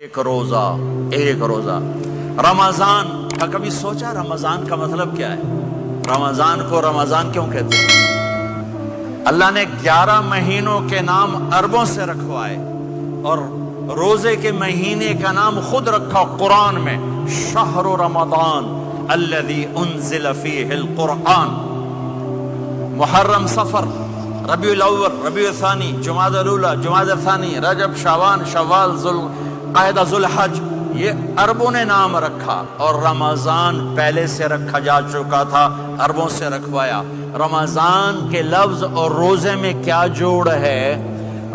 ایک روزہ رمضان کا کبھی سوچا رمضان کا مطلب کیا ہے؟ رمضان کو رمضان کیوں کہتے ہیں؟ اللہ نے 11 مہینوں کے نام عربوں سے رکھوائے اور روزے کے مہینے کا نام خود رکھا قرآن میں، شہر رمضان الذی انزل فیہ القرآن۔ محرم، صفر، ربیع الاول، ربیع الثانی، جمادی الاولی، جمادی الثانی، رجب، شعبان، شوال، قاعدہ، ذوالحج، یہ عربوں نے نام رکھا اور رمضان پہلے سے رکھا جا چکا تھا، عربوں سے رکھوایا۔ رمضان کے لفظ اور روزے میں کیا جوڑ ہے؟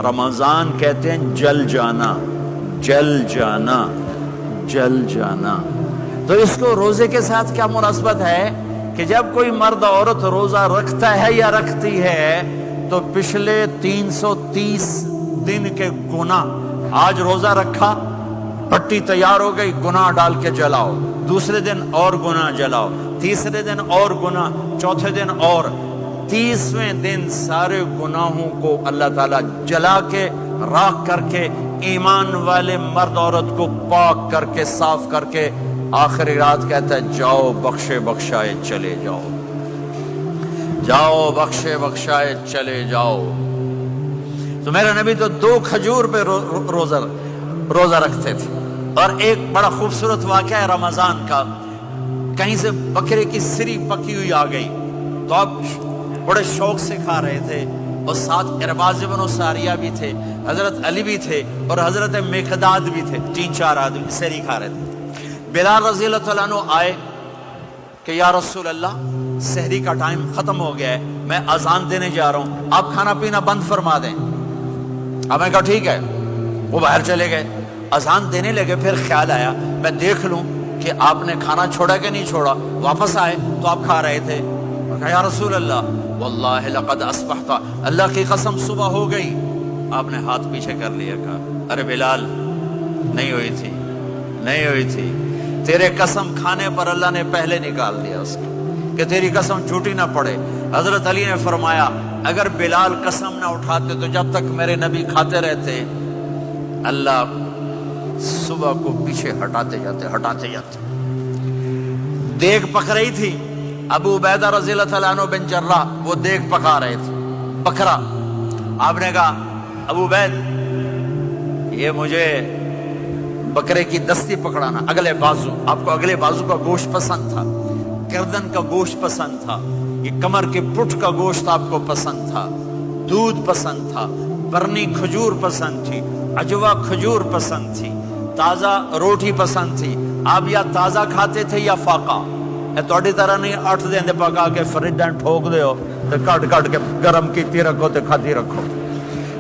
رمضان کہتے ہیں جل جانا، جل جانا، جل جانا۔ تو اس کو روزے کے ساتھ کیا مناسبت ہے کہ جب کوئی مرد عورت روزہ رکھتا ہے یا رکھتی ہے تو پچھلے 330 دن کے گناہ، آج روزہ رکھا، پٹی تیار ہو گئی، گناہ ڈال کے جلاؤ، دوسرے دن اور گناہ جلاؤ، تیسرے دن اور گناہ، چوتھے دن اور، 30ویں دن سارے گناہوں کو اللہ تعالیٰ جلا کے، راکھ کر کے، ایمان والے مرد عورت کو پاک کر کے، صاف کر کے، آخری رات کہتا ہے جاؤ بخشے بخشائے چلے جاؤ، جاؤ بخشے بخشائے چلے جاؤ۔ تو میرے نبی تو 2 کھجور پہ روزہ رکھتے تھے۔ اور ایک بڑا خوبصورت واقعہ ہے رمضان کا، کہیں سے بکرے کی سری پکی ہوئی آ گئی تو آپ بڑے شوق سے کھا رہے تھے، اور ساتھ ارباز بن ساریہ بھی تھے، حضرت علی بھی تھے اور حضرت مقداد بھی تھے، 3-4 آدمی سری کھا رہے تھے۔ بلال رضی اللہ تعالیٰ عنہ آئے کہ یا رسول اللہ سحری کا ٹائم ختم ہو گیا ہے، میں اذان دینے جا رہا ہوں، آپ کھانا پینا بند فرما دیں۔ اب میں کہا ٹھیک ہے، وہ باہر چلے گئے، اذان دینے لگے، پھر خیال آیا میں دیکھ لوں کہ آپ نے کھانا چھوڑا کہ نہیں چھوڑا، واپس آئے تو آپ کھا رہے تھے۔ میں کہا یا رسول اللہ واللہ لقد اصبحت، اللہ کی قسم صبح ہو گئی۔ آپ نے ہاتھ پیچھے کر لیا، کہا ارے بلال نہیں ہوئی تھی، نہیں ہوئی تھی، تیرے قسم کھانے پر اللہ نے پہلے نکال دیا اس کو کہ تیری قسم جھوٹی نہ پڑے۔ حضرت علی نے فرمایا اگر بلال قسم نہ اٹھاتے تو جب تک میرے نبی کھاتے رہتے اللہ صبح کو پیچھے ہٹاتے جاتے۔ دیگ پک رہی تھی، ابو عبیدہ رضی اللہ تعالیٰ عنہ بن جراح وہ دیگ پکا رہے تھے، بکرا۔ آپ نے کہا ابو عبید یہ مجھے بکرے کی دستی پکڑانا، اگلے بازو، آپ کو اگلے بازو کا گوشت پسند تھا، گردن کا گوشت پسند تھا، یہ کمر کے پٹھ کا گوشت آپ کو پسند تھا، دودھ پسند تھا، برنی کھجور پسند تھی، عجوا کھجور پسند تھی، تازہ روٹی پسند تھی۔ آپ یا تازہ کھاتے تھے یا فاقہ، توڑی طرح نہیں 8 دن پکا کے فریج ٹھوک دے ہو تو کٹ کے گرم کیتی رکھو تو کھاتی رکھو،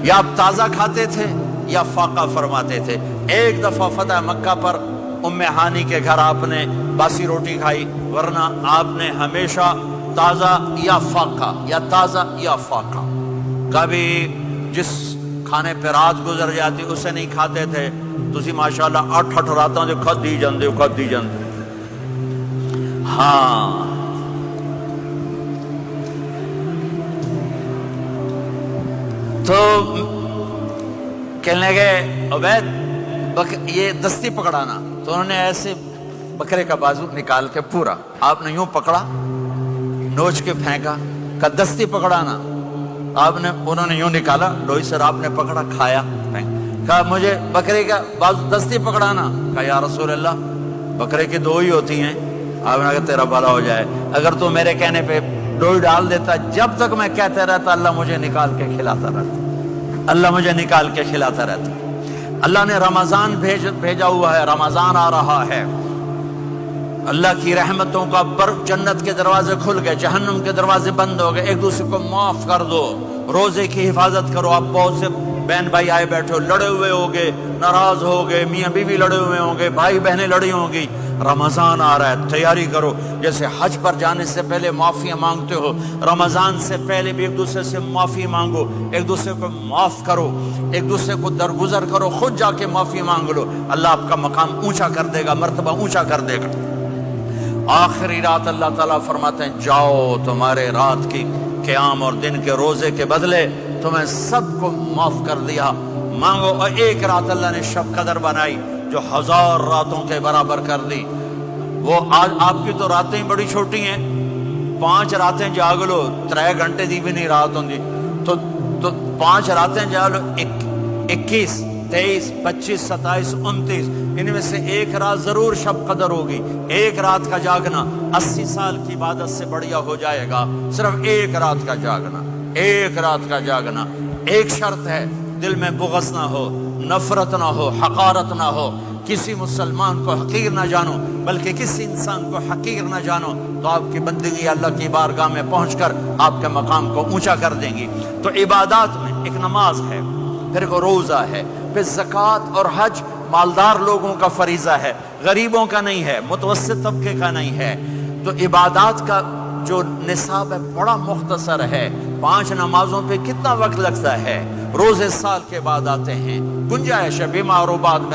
یا آپ تازہ کھاتے تھے یا فاقہ فرماتے تھے۔ ایک دفعہ فتح مکہ پر ام ہانی کے گھر آپ نے باسی روٹی کھائی، ورنہ آپ نے ہمیشہ تازہ یا فاقہ، یا تازہ یا فاقہ۔ کبھی جس کھانے پہ رات گزر جاتی اسے نہیں کھاتے تھے، تسی ماشاءاللہ 8 راتاں جو کھدی جاندے ہو۔ ہاں تو کہنے لگے عبید یہ دستی پکڑانا، تو انہوں نے ایسے بکرے کا بازو نکال کے پورا آپ نے یوں پکڑا، نوچ کے پھینکا، کہ دستی پکڑانا، انہوں نے یوں نکالا لوئی سر، آپ نے پکڑا، کھایا، کہا مجھے بکرے کا بازو دستی پکڑانا۔ کہا یا رسول اللہ بکرے کی 2 ہی ہوتی ہیں۔ آپ نے کہا تیرا بھلا ہو جائے، اگر تو میرے کہنے پہ ڈوئی ڈال دیتا، جب تک میں کہتے رہتا اللہ مجھے نکال کے کھلاتا رہتا، اللہ مجھے نکال کے کھلاتا رہتا۔ اللہ نے رمضان بھیجا ہوا ہے، رمضان آ رہا ہے، اللہ کی رحمتوں کا جنت کے دروازے کھل گئے، جہنم کے دروازے بند ہو گئے، ایک دوسرے کو معاف کر دو، روزے کی حفاظت کرو۔ آپ بہت سے بہن بھائی آئے بیٹھے ہو، لڑے ہوئے ہوگے، ناراض ہوگے، میاں بیوی لڑے ہوئے ہوں گے، بھائی بہنیں لڑی ہوں گی۔ رمضان آ رہا ہے، تیاری کرو۔ جیسے حج پر جانے سے پہلے معافیاں مانگتے ہو، رمضان سے پہلے بھی ایک دوسرے سے معافی مانگو، ایک دوسرے کو معاف کرو، ایک دوسرے کو درگزر کرو، خود جا کے معافی مانگ لو، اللہ آپ کا مقام اونچا کر دے گا، مرتبہ اونچا کر دے گا۔ آخری رات اللہ تعالیٰ فرماتے ہیں جاؤ تمہارے رات کی قیام اور دن کے روزے کے بدلے تمہیں سب کو معاف کر دیا، مانگو۔ اور ایک رات اللہ نے شب قدر بنائی جو 1000 راتوں کے برابر کر دی. وہ آج آپ کی تو راتیں بڑی چھوٹی ہیں, 5 راتیں جاگ لو 3 گھنٹے دی بھی نہیں رات ہوندی, تو 5 راتیں جاگ لو 21 23 25 27 29, ان میں سے ایک رات ضرور شب قدر ہوگی. ایک رات کا جاگنا 80 سال کی عبادت سے بڑھیا ہو جائے گا. صرف ایک رات کا جاگنا, ایک رات کا جاگنا. ایک شرط ہے, دل میں بغض نہ ہو, نفرت نہ ہو, حقارت نہ ہو. کسی مسلمان کو حقیر نہ جانو, بلکہ کسی انسان کو حقیر نہ جانو, تو آپ کی بندگی اللہ کی بارگاہ میں پہنچ کر آپ کے مقام کو اونچا کر دیں گی. تو عبادات میں ایک نماز ہے, پھر ایک روزہ ہے, پھر زکوٰۃ اور حج مالدار لوگوں کا فریضہ ہے, غریبوں کا نہیں ہے, متوسط طبقے کا نہیں ہے. تو عبادات کا جو نصاب ہے بڑا مختصر ہے. 5 نمازوں پہ کتنا وقت لگتا ہے؟ روزے سال کے بعد آتے ہیں, گنجائش ہے بیمار و بعد میں